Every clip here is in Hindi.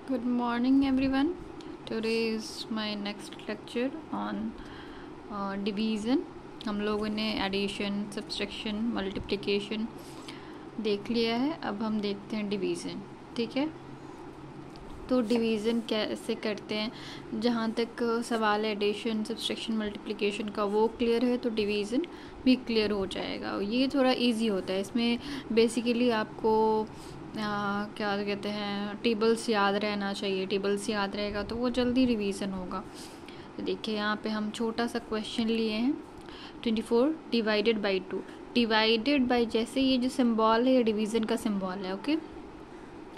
Good morning, everyone. Today is my next lecture on division. हम लोगों ने एडिशन, सब्सट्रैक्शन, मल्टीप्लिकेशन देख लिया है. अब हम देखते हैं डिवीज़न. ठीक है, तो डिवीज़न कैसे करते हैं, जहाँ तक सवाल एडिशन, सब्सट्रैक्शन, मल्टीप्लिकेशन का वो क्लियर है तो डिवीज़न भी क्लियर हो जाएगा. ये थोड़ा इजी होता है. इसमें बेसिकली आपको क्या कहते हैं, टेबल्स याद रहना चाहिए. टेबल्स याद रहेगा तो वो जल्दी रिवीजन होगा. तो देखिए यहाँ पे हम छोटा सा क्वेश्चन लिए हैं. 24 डिवाइडेड बाई 2. डिवाइडेड बाई जैसे ये जो सिंबल है ये डिवीज़न का सिंबल है. ओके,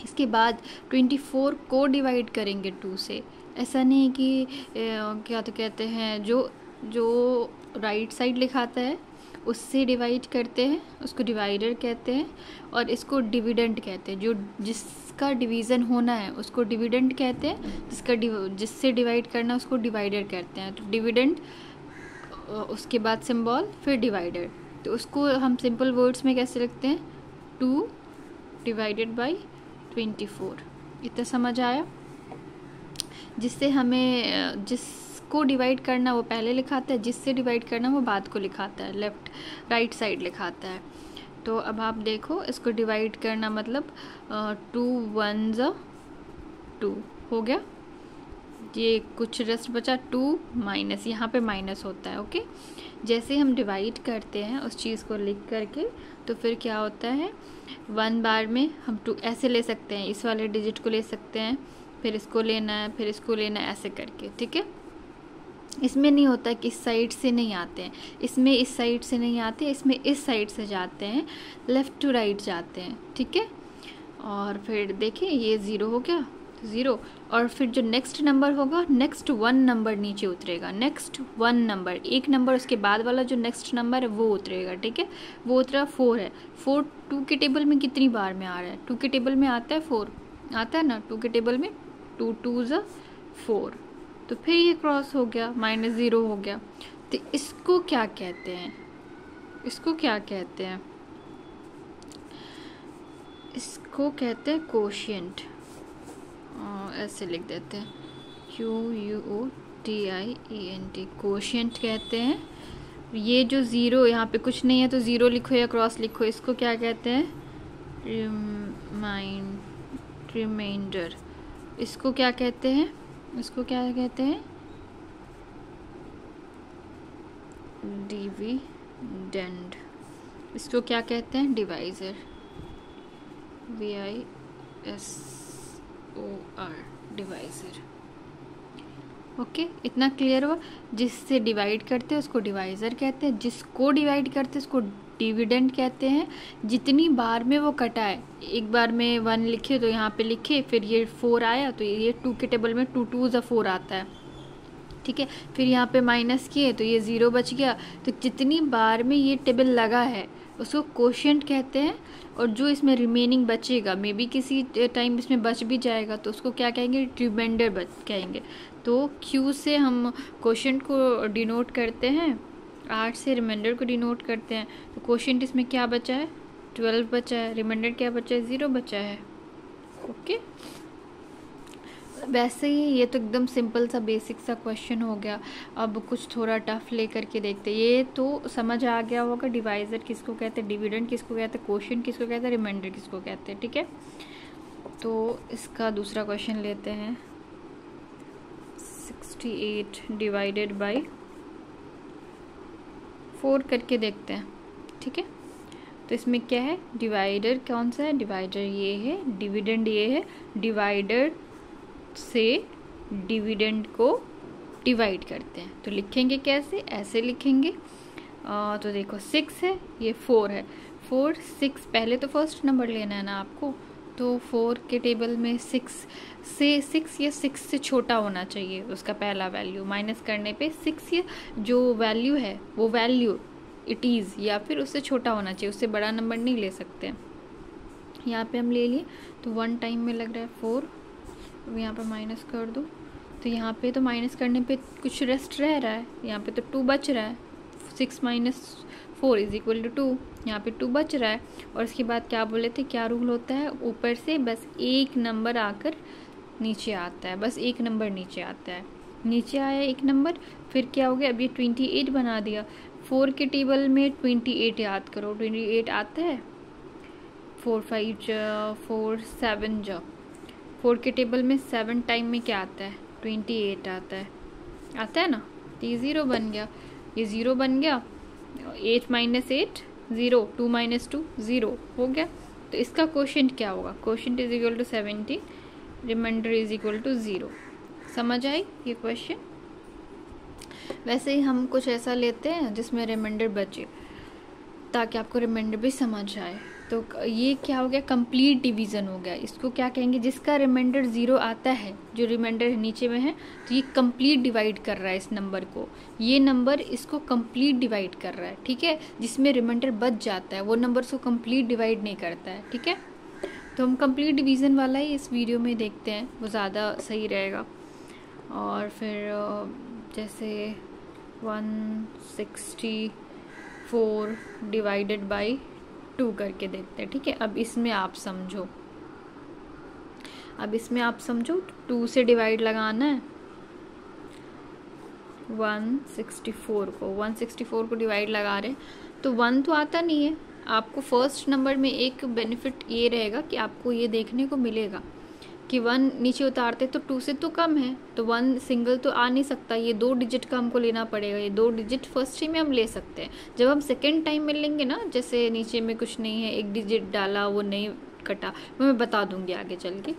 इसके बाद 24 को डिवाइड करेंगे 2 से. ऐसा नहीं कि क्या तो कहते हैं जो राइट साइड लिखाता है उससे डिवाइड करते हैं, उसको डिवाइडर कहते हैं. और इसको डिविडेंड कहते हैं. जो जिसका डिवीज़न होना है उसको डिविडेंड कहते हैं, जिससे डिवाइड करना उसको डिवाइडर कहते हैं. तो डिविडेंड, उसके बाद सिंबल, फिर डिवाइडर. तो उसको हम सिंपल वर्ड्स में कैसे लिखते हैं, 2 डिवाइडेड बाई 24. इतना समझ आया. जिससे हमें जिसको डिवाइड करना वो पहले लिखाता है, जिससे डिवाइड करना वो बाद को लिखाता है, लेफ्ट राइट साइड लिखाता है. तो अब आप देखो, इसको डिवाइड करना मतलब 2 1 2 हो गया. ये कुछ रेस्ट बचा 2 माइनस, यहाँ पे माइनस होता है. ओके, जैसे हम डिवाइड करते हैं उस चीज़ को लिख करके तो फिर क्या होता है, 1 बार में हम 2 ऐसे ले सकते हैं, इस वाले डिजिट को ले सकते हैं, फिर इसको लेना है, फिर इसको लेना है, ऐसे करके. ठीक है, इसमें नहीं होता कि इस साइड से नहीं आते हैं, इसमें इस साइड से नहीं आते, इसमें इस साइड से जाते हैं, लेफ़्ट टू राइट जाते हैं. ठीक है, और फिर देखिए ये 0 हो गया, 0. और फिर जो नेक्स्ट नंबर होगा, नेक्स्ट 1 नंबर नीचे उतरेगा. नेक्स्ट 1 नंबर, एक नंबर उसके बाद वाला जो नेक्स्ट नंबर है वो उतरेगा. ठीक है, वो उतरा 4 है. 4 2 के टेबल में कितनी बार में आ रहा है, 2 के टेबल में आता है 4, आता है ना 2 के टेबल में. 2 2 4. तो फिर ये क्रॉस हो गया, -0 हो गया. तो इसको क्या कहते हैं, इसको क्या कहते हैं, इसको कहते हैं कोशिएंट. ऐसे लिख देते हैं, QUOTIENT, कोशिएंट कहते हैं. ये जो 0 यहाँ पे कुछ नहीं है तो 0 लिखो या क्रॉस लिखो, इसको क्या कहते हैं, रिमाइंडर. इसको क्या कहते हैं, इसको क्या कहते हैं, डिविडेंड. इसको क्या कहते हैं, डिवाइजर, VISOR, डिवाइजर. ओके, इतना क्लियर हुआ. जिससे डिवाइड करते हैं उसको डिवाइजर कहते हैं, जिसको डिवाइड करते हैं उसको डिविडेंड कहते हैं. जितनी बार में वो कटा है, एक बार में 1 लिखे तो यहाँ पे लिखे, फिर ये 4 आया तो ये 2 के टेबल में 2 2 4 आता है. ठीक है, फिर यहाँ पे माइनस किए तो ये 0 बच गया. तो जितनी बार में ये टेबल लगा है उसको कोशिएंट कहते हैं. और जो इसमें रिमेनिंग बचेगा, मे बी किसी टाइम इसमें बच भी जाएगा, तो उसको क्या कहेंगे, रिमाइंडर कहेंगे. तो Q से हम कोशिएंट को डिनोट करते हैं, R से रिमाइंडर को डिनोट करते हैं. तो कोशिएंट इसमें क्या बचा है, 12 बचा है. रिमाइंडर क्या बचा है, 0 बचा है. ओके, वैसे ही ये तो एकदम सिंपल सा बेसिक सा क्वेश्चन हो गया. अब कुछ थोड़ा टफ लेकर के देखते हैं. ये तो समझ आ गया होगा, डिवाइजर किसको कहते हैं, डिविडेंड किसको कहते हैं, कोशिएंट किसको कहते हैं, रिमाइंडर किसको कहते हैं. ठीक है, तो इसका दूसरा क्वेश्चन लेते हैं. 68 डिवाइडेड बाई 4 करके देखते हैं. ठीक है, तो इसमें क्या है, डिवाइडर कौन सा है, डिवाइडर ये है, डिविडेंड ये है. डिवाइडर से डिविडेंड को डिवाइड करते हैं. तो लिखेंगे कैसे, ऐसे लिखेंगे. तो देखो 6 है, ये 4 है. 4 6, पहले तो फर्स्ट नंबर लेना है ना आपको. तो 4 के टेबल में 6 से 6 या 6 से छोटा होना चाहिए उसका पहला वैल्यू. माइनस करने पे 6 या जो वैल्यू है वो वैल्यू इट इज़, या फिर उससे छोटा होना चाहिए, उससे बड़ा नंबर नहीं ले सकते. यहाँ पे हम ले लिए तो 1 टाइम में लग रहा है 4. अब यहाँ पे माइनस कर दो तो यहाँ पे तो माइनस करने पे कुछ रेस्ट रह रहा है, यहाँ पे तो 2 बच रहा है. 6 - 4 = 2, यहाँ पे 2 बच रहा है. और इसके बाद क्या बोले थे, क्या रूल होता है, ऊपर से बस एक नंबर आकर नीचे आता है, बस एक नंबर नीचे आता है, नीचे आया एक नंबर। फिर क्या हो गया, अब ये 28 बना दिया। 4 के टेबल में 28 याद करो, 28 आता है, 4 5 जा 4 7 जा, 4 के टेबल में 7 टाइम में क्या आता है, 28 आता है ना। तो ये 0 बन गया, ये 0 बन गया। 8 - 8 0, 2 - 2 0 हो गया। तो इसका क्वोशिएंट क्या होगा, quotient is equal to 17, remainder is equal to 0। समझ आई ये क्वेश्चन। वैसे ही हम कुछ ऐसा लेते हैं जिसमें रिमाइंडर बचे, ताकि आपको रिमाइंडर भी समझ आए। तो ये क्या हो गया, कंप्लीट डिवीज़न हो गया। इसको क्या कहेंगे, जिसका रिमाइंडर 0 आता है, जो रिमाइंडर नीचे में है, तो ये कंप्लीट डिवाइड कर रहा है इस नंबर को, ये नंबर इसको कंप्लीट डिवाइड कर रहा है, ठीक है। जिसमें रिमाइंडर बच जाता है वो नंबर उसको कंप्लीट डिवाइड नहीं करता है, ठीक है। तो हम कंप्लीट डिवीज़न वाला ही इस वीडियो में देखते हैं, वो ज़्यादा सही रहेगा। और फिर जैसे 164 डिवाइडेड बाई 2 करके देखते हैं, ठीक है। अब इसमें आप समझो, 2 से डिवाइड लगाना है 164 को डिवाइड लगा रहे हैं, तो 1 तो आता नहीं है। आपको फर्स्ट नंबर में एक बेनिफिट ये रहेगा कि आपको ये देखने को मिलेगा कि 1 नीचे उतारते तो 2 से तो कम है, तो 1 सिंगल तो आ नहीं सकता, ये 2 डिजिट का हमको लेना पड़ेगा। ये 2 डिजिट फर्स्ट ही में हम ले सकते हैं। जब हम सेकेंड टाइम में लेंगे ना, जैसे नीचे में कुछ नहीं है, एक डिजिट डाला वो नहीं कटा, वो मैं बता दूंगी आगे चल के।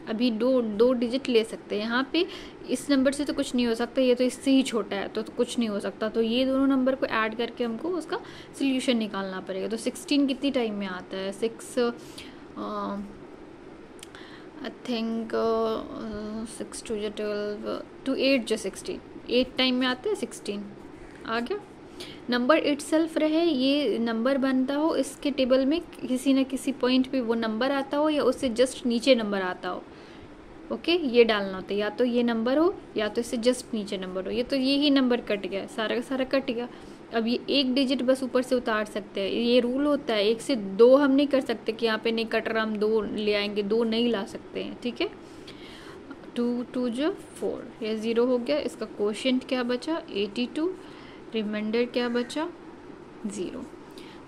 अभी दो डिजिट ले सकते हैं। यहाँ पे इस नंबर से तो कुछ नहीं हो सकता, ये तो इससे ही छोटा है, तो कुछ नहीं हो सकता। तो ये दोनों नंबर को ऐड करके हमको उसका सोल्यूशन निकालना पड़ेगा। तो 16 कितनी टाइम में आता है, 6 आई थिंक 6 2 जो 12 2 8 जो 16, 8 टाइम में आता है 16 आ गया। नंबर इटसेल्फ रहे, ये नंबर बनता हो, इसके टेबल में किसी न किसी पॉइंट पे वो नंबर आता हो या उससे जस्ट नीचे नंबर आता हो, ओके। ये डालना होता है, या तो ये नंबर हो या तो इससे जस्ट नीचे नंबर हो। ये तो यही नंबर कट गया, सारा का सारा कट गया। अब ये एक डिजिट बस ऊपर से उतार सकते हैं, ये रूल होता है। 1 से 2 हम नहीं कर सकते कि यहाँ पे नहीं कट रहा, हम 2 ले आएंगे, 2 नहीं ला सकते हैं, ठीक है। 2 2 जो 4, ये 0 हो गया। इसका क्वोशिएंट क्या बचा, 82, रिमाइंडर क्या बचा, 0।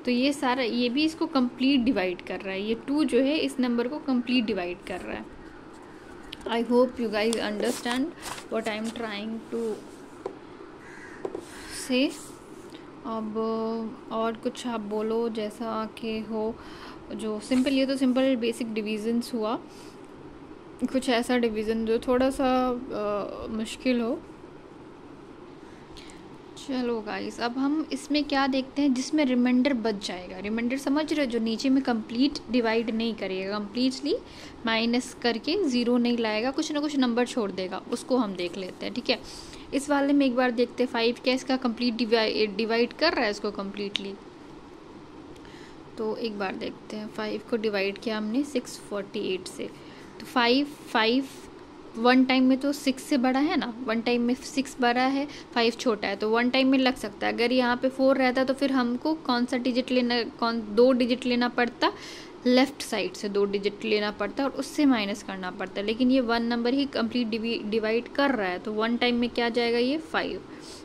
तो ये सारा, ये भी इसको कंप्लीट डिवाइड कर रहा है, ये 2 जो है इस नंबर को कंप्लीट डिवाइड कर रहा है। I hope you guys understand what I am trying to say. अब और कुछ आप बोलो जैसा कि हो, जो सिंपल, ये तो सिंपल बेसिक डिवीजन्स हुआ। कुछ ऐसा डिवीज़न जो थोड़ा सा मुश्किल हो। चलो गाइस, अब हम इसमें क्या देखते हैं जिसमें रिमाइंडर बच जाएगा। रिमाइंडर समझ रहे हो, जो नीचे में कंप्लीट डिवाइड नहीं करेगा, कंप्लीटली माइनस करके 0 नहीं लाएगा, कुछ ना कुछ नंबर छोड़ देगा, उसको हम देख लेते हैं, ठीक है। इस वाले में एक बार देखते हैं 5 क्या इसका कंप्लीट डिवाइड कर रहा है इसको कंप्लीटली। तो एक बार देखते हैं, 5 को डिवाइड किया हमने 648 से, तो 5 1 टाइम में तो 6 से बड़ा है ना, 1 टाइम में 6 बड़ा है, 5 छोटा है, तो 1 टाइम में लग सकता है। अगर यहाँ पे 4 रहता तो फिर हमको कौन सा डिजिट लेना, 2 डिजिट लेना पड़ता, लेफ्ट साइड से 2 डिजिट लेना पड़ता और उससे माइनस करना पड़ता। लेकिन ये 1 नंबर ही कंप्लीट डिवाइड कर रहा है, तो 1 टाइम में क्या जाएगा, ये 5।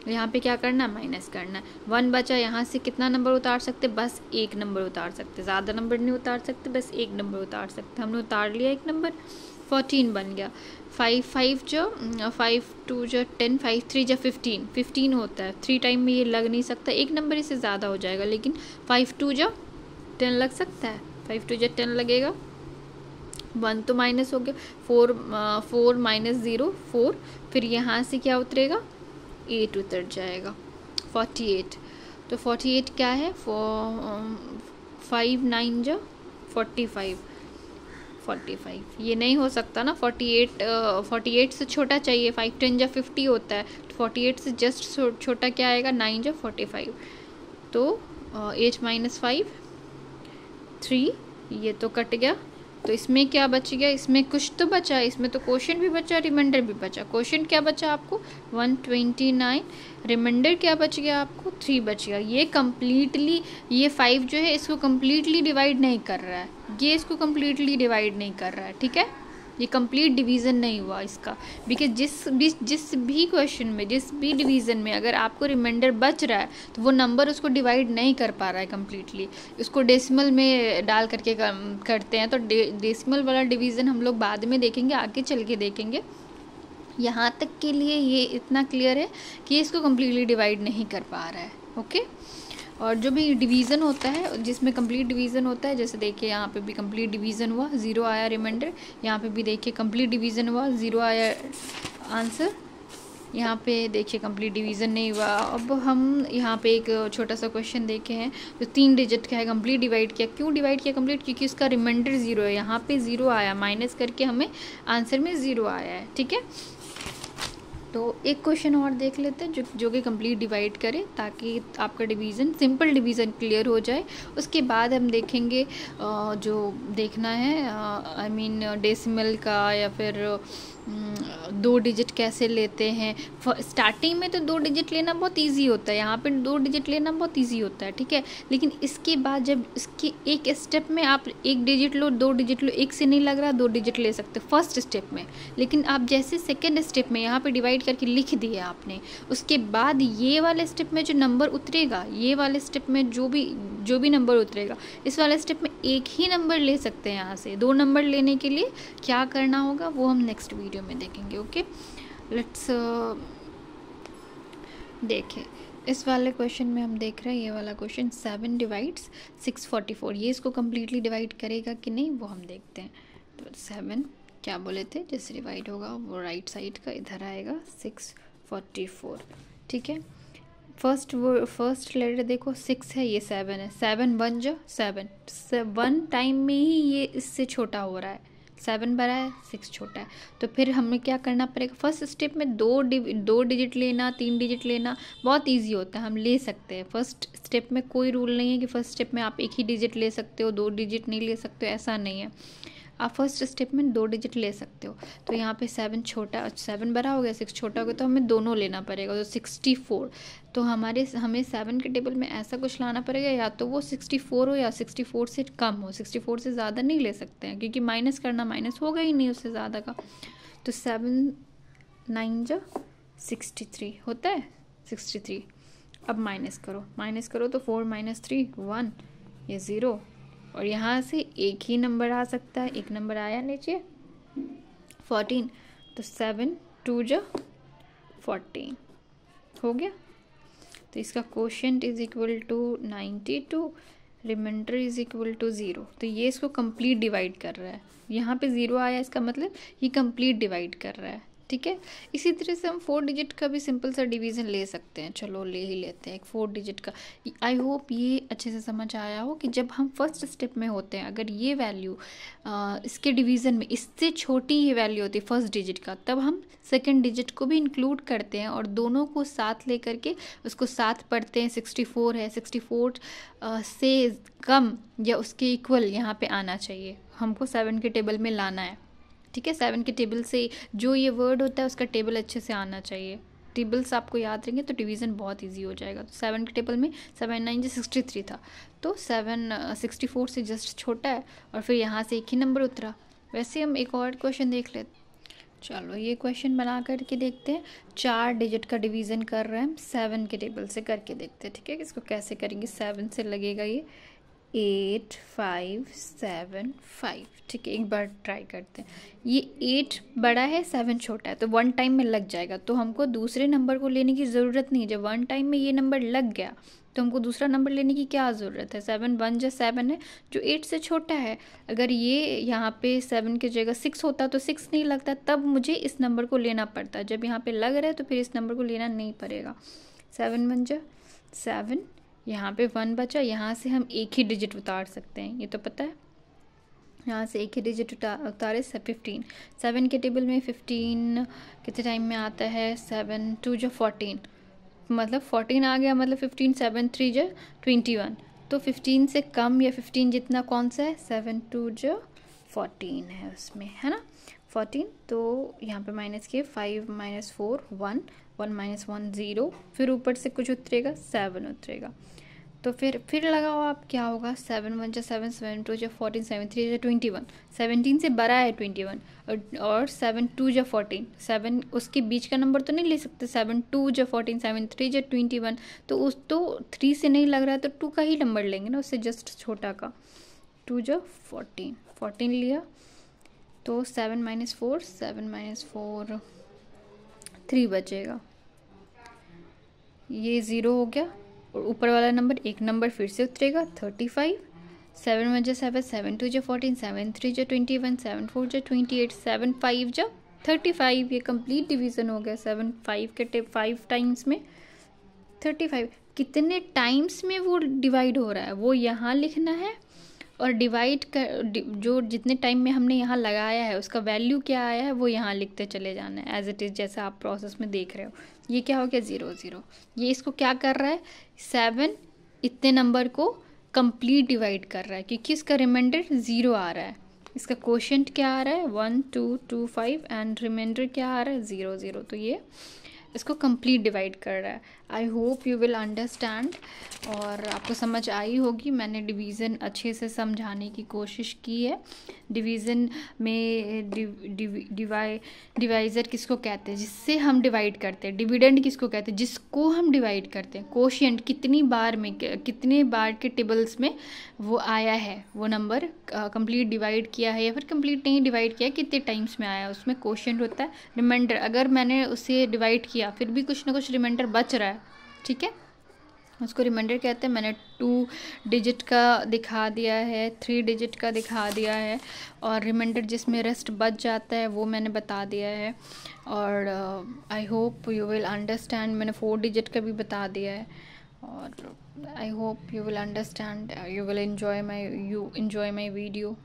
यहाँ पे क्या करना है, माइनस करना है। 1 बचा, यहाँ से कितना नंबर उतार सकते, बस एक नंबर उतार सकते, ज़्यादा नंबर नहीं उतार सकते, बस एक नंबर उतार सकते। हमने उतार लिया एक नंबर, 14 बन गया। 5 जो 5 2 जो 10, 5 3 जो 15 होता है। 3 टाइम में ये लग नहीं सकता, एक नंबर इससे ज़्यादा हो जाएगा, लेकिन 5 2 जो 10 लग सकता है, 5 2 जो 10 लगेगा। 1 तो माइनस हो गया, 4 माइनस 0 4, फिर यहाँ से क्या उतरेगा, 8 उतर जाएगा, 48। तो 48 क्या है, 5 9 जो 45, ये नहीं हो सकता ना। 48 से छोटा चाहिए, 5 10 जो 50 होता है, 48 से जस्ट छोटा क्या आएगा, 9 जो 45। तो 8 - 5 3, ये तो कट गया। तो इसमें क्या बच गया, इसमें कुछ तो बचा, इसमें तो क्वोशिएंट भी बचा, रिमाइंडर भी बचा। क्वोशिएंट क्या बचा आपको, 129, रिमाइंडर क्या बच गया आपको, 3 बच गया। ये कम्प्लीटली, ये 5 जो है इसको कम्प्लीटली डिवाइड नहीं कर रहा है, ये इसको कम्प्लीटली डिवाइड नहीं कर रहा है, ठीक है। ये कंप्लीट डिवीज़न नहीं हुआ इसका, बिकॉज जिस भी क्वेश्चन में, जिस भी डिवीज़न में अगर आपको रिमाइंडर बच रहा है तो वो नंबर उसको डिवाइड नहीं कर पा रहा है कम्प्लीटली, उसको डेसिमल में डाल करके करते हैं। तो डेसिमल वाला डिवीज़न हम लोग बाद में देखेंगे, आगे चल के देखेंगे। यहाँ तक के लिए ये इतना क्लियर है कि इसको कम्प्लीटली डिवाइड नहीं कर पा रहा है। ओके, और जो भी डिवीज़न होता है, जिसमें कंप्लीट डिवीज़न होता है, जैसे देखिए यहाँ पे भी कंप्लीट डिवीज़न हुआ, 0 आया रिमाइंडर, यहाँ पे भी देखिए कंप्लीट डिवीज़न हुआ, 0 आया आंसर, यहाँ पे देखिए कंप्लीट डिवीज़न नहीं हुआ। अब हम यहाँ पे एक छोटा सा क्वेश्चन देखे हैं जो 3 डिजिट का है, कंप्लीट डिवाइड किया। क्यों डिवाइड किया कंप्लीट? क्योंकि उसका रिमाइंडर 0 है, यहाँ पे 0 आया, माइनस करके हमें आंसर में 0 आया है। ठीक है, तो एक क्वेश्चन और देख लेते हैं जो कि कंप्लीट डिवाइड करे, ताकि आपका डिवीज़न, सिंपल डिवीज़न क्लियर हो जाए। उसके बाद हम देखेंगे जो देखना है, आई मीन डेसिमल का, या फिर 2 डिजिट कैसे लेते हैं। स्टार्टिंग में तो 2 डिजिट लेना बहुत इजी होता है, यहाँ पे 2 डिजिट लेना बहुत इजी होता है। ठीक है, लेकिन इसके बाद जब इसके एक स्टेप में आप 1 डिजिट लो, 2 डिजिट लो, एक से नहीं लग रहा 2 डिजिट ले सकते फर्स्ट स्टेप में, लेकिन आप जैसे सेकेंड स्टेप में यहाँ पे डिवाइड करके लिख दिए आपने, उसके बाद ये वाले स्टेप में जो नंबर उतरेगा, ये वाले स्टेप में जो भी नंबर उतरेगा, इस वाले स्टेप में एक ही नंबर ले सकते हैं। यहाँ से 2 नंबर लेने के लिए क्या करना होगा वो हम नेक्स्ट वीडियो में देखेंगे। ओके, लेट्स देखें। इस वाले क्वेश्चन में हम देख रहे हैं, ये वाला क्वेश्चन 7 डिवाइड्स 644, ये इसको कम्प्लीटली डिवाइड करेगा कि नहीं वो हम देखते हैं। तो 7 क्या बोले थे, जैसे डिवाइड होगा वो राइट साइड का इधर आएगा 644। ठीक है, फर्स्ट लेटर देखो 6 है, ये 7 है, 7 1 जो 7, 1 टाइम में ही ये इससे छोटा हो रहा है, 7 बड़ा है 6 छोटा है। तो फिर हमें क्या करना पड़ेगा, फर्स्ट स्टेप में 2 डिजिट लेना, 3 डिजिट लेना बहुत इजी होता है, हम ले सकते हैं। फर्स्ट स्टेप में कोई रूल नहीं है कि फर्स्ट स्टेप में आप एक ही डिजिट ले सकते हो, 2 डिजिट नहीं ले सकते हो, ऐसा नहीं है। आप फर्स्ट स्टेप में 2 डिजिट ले सकते हो। तो यहाँ पे 7 छोटा, 7 बड़ा हो गया, 6 छोटा हो गया, तो हमें दोनों लेना पड़ेगा। तो 64, तो हमें 7 के टेबल में ऐसा कुछ लाना पड़ेगा, या तो वो 64 हो या 64 से कम हो, 64 से ज़्यादा नहीं ले सकते हैं, क्योंकि माइनस करना, माइनस होगा ही नहीं उससे ज़्यादा का। तो 7 9 जो 63 होता है, 63। अब माइनस करो तो 4 - 3 1, ये 0, और यहाँ से एक ही नंबर आ सकता है, एक नंबर आया नीचे 14, तो 7 2 जो 14 हो गया। तो इसका quotient is equal to 92, remainder is equal to 0। तो ये इसको कंप्लीट डिवाइड कर रहा है, यहाँ पे 0 आया, इसका मतलब ये कंप्लीट डिवाइड कर रहा है। ठीक है, इसी तरह से हम 4 डिजिट का भी सिंपल सा डिवीज़न ले सकते हैं। चलो ले ही लेते हैं एक 4 डिजिट का। आई होप ये अच्छे से समझ आया हो कि जब हम फर्स्ट स्टेप में होते हैं, अगर ये वैल्यू इसके डिवीज़न में इससे छोटी ही वैल्यू होती है फर्स्ट डिजिट का, तब हम सेकंड डिजिट को भी इंक्लूड करते हैं और दोनों को साथ ले करके उसको साथ पढ़ते हैं। 64 है, 64 से कम या उसके इक्वल यहाँ पे आना चाहिए, हमको 7 के टेबल में लाना है। ठीक है, 7 के टेबल से जो ये वर्ड होता है उसका टेबल अच्छे से आना चाहिए। टेबल्स आपको याद रहेंगे तो डिवीज़न बहुत इजी हो जाएगा। तो 7 के टेबल में 7 9 जो 63 था, तो 7 64 से जस्ट छोटा है, और फिर यहाँ से एक ही नंबर उतरा। वैसे हम एक और क्वेश्चन देख लेते। चलो ये क्वेश्चन बना करके देखते हैं। 4 डिजिट का डिवीज़न कर रहे हैं हम, 7 के टेबल से करके देखते हैं। ठीक है, इसको कैसे करेंगे, 7 से लगेगा ये 8 5 7 5। ठीक है, एक बार ट्राई करते हैं। ये 8 बड़ा है, 7 छोटा है, तो 1 टाइम में लग जाएगा। तो हमको दूसरे नंबर को लेने की ज़रूरत नहीं। जब 1 टाइम में ये नंबर लग गया तो हमको दूसरा नंबर लेने की क्या ज़रूरत है। 7 1 जो 7 है, जो 8 से छोटा है। अगर ये यहाँ पे 7 की जगह 6 होता तो 6 नहीं लगता, तब मुझे इस नंबर को लेना पड़ता। जब यहाँ पे लग रहा है तो फिर इस नंबर को लेना नहीं पड़ेगा। 7 1 जो 7, यहाँ पे 1 बचा, यहाँ से हम एक ही डिजिट उतार सकते हैं, ये तो पता है। यहाँ से एक ही डिजिट उतारे 15। 7 के टेबल में 15 कितने टाइम में आता है, 7 2 जो 14, मतलब 14 आ गया, मतलब 15 7 3 जो 21। तो 15 से कम या 15 जितना कौन सा है, 7 2 जो 14 है उसमें, है ना 14। तो यहाँ पे माइनस किए, 5 - 4 1 1 - 1 0, फिर ऊपर से कुछ उतरेगा 7 उतरेगा। तो फिर लगाओ आप, क्या होगा, 7 1 7, 7 2 14, 7 3 21, 17 से बड़ा है 21, और 7 2 14, 7 उसके बीच का नंबर तो नहीं ले सकते, 7 2 14, 7 3 21, तो उस तो 3 से नहीं लग रहा है तो 2 का ही नंबर लेंगे ना, उससे जस्ट छोटा का। 2 14, 14 लिया, तो 7 - 4, 7 - 4 3 बचेगा, ये 0 हो गया, और ऊपर वाला नंबर एक नंबर फिर से उतरेगा, 35। 7 1 7, 7 2 14, 7 3 21, 7 4 28, 7 5 35। ये कंप्लीट डिवीज़न हो गया। 7 5 के 5 टाइम्स में 35। कितने टाइम्स में वो डिवाइड हो रहा है वो यहाँ लिखना है, और डिवाइड कर जो जितने टाइम में हमने यहाँ लगाया है उसका वैल्यू क्या आया है वो यहाँ लिखते चले जाना है एज इट इज़, जैसा आप प्रोसेस में देख रहे हो। ये क्या हो गया, 0 0। ये इसको क्या कर रहा है, 7 इतने नंबर को कंप्लीट डिवाइड कर रहा है, क्योंकि इसका रिमाइंडर 0 आ रहा है। इसका क्वोशिएंट क्या आ रहा है, 1 2 2 5, एंड रिमाइंडर क्या आ रहा है, 0 0। तो ये इसको कंप्लीट डिवाइड कर रहा है। I hope you will understand, और आपको समझ आई होगी। मैंने डिवीज़न अच्छे से समझाने की कोशिश की है। डिवीज़न में डिवाइज़र किसको कहते हैं, जिससे हम डिवाइड करते हैं। डिविडेंड किसको कहते हैं, जिसको हम डिवाइड करते हैं। कोशिएंट कितनी बार में, कितने बार के टेबल्स में वो आया है, वो नंबर कंप्लीट डिवाइड किया है या फिर कंप्लीट नहीं डिवाइड किया, कितने टाइम्स में आया, उसमें कोशिएंट होता है। रिमाइंडर, अगर मैंने उसे डिवाइड किया फिर भी कुछ ना कुछ रिमाइंडर बच रहा है, ठीक है, उसको रिमाइंडर कहते हैं। मैंने 2 डिजिट का दिखा दिया है, 3 डिजिट का दिखा दिया है, और रिमाइंडर जिसमें रेस्ट बच जाता है वो मैंने बता दिया है। और आई होप यू विल अंडरस्टैंड। मैंने 4 डिजिट का भी बता दिया है, और आई hope you will understand, you will enjoy my video.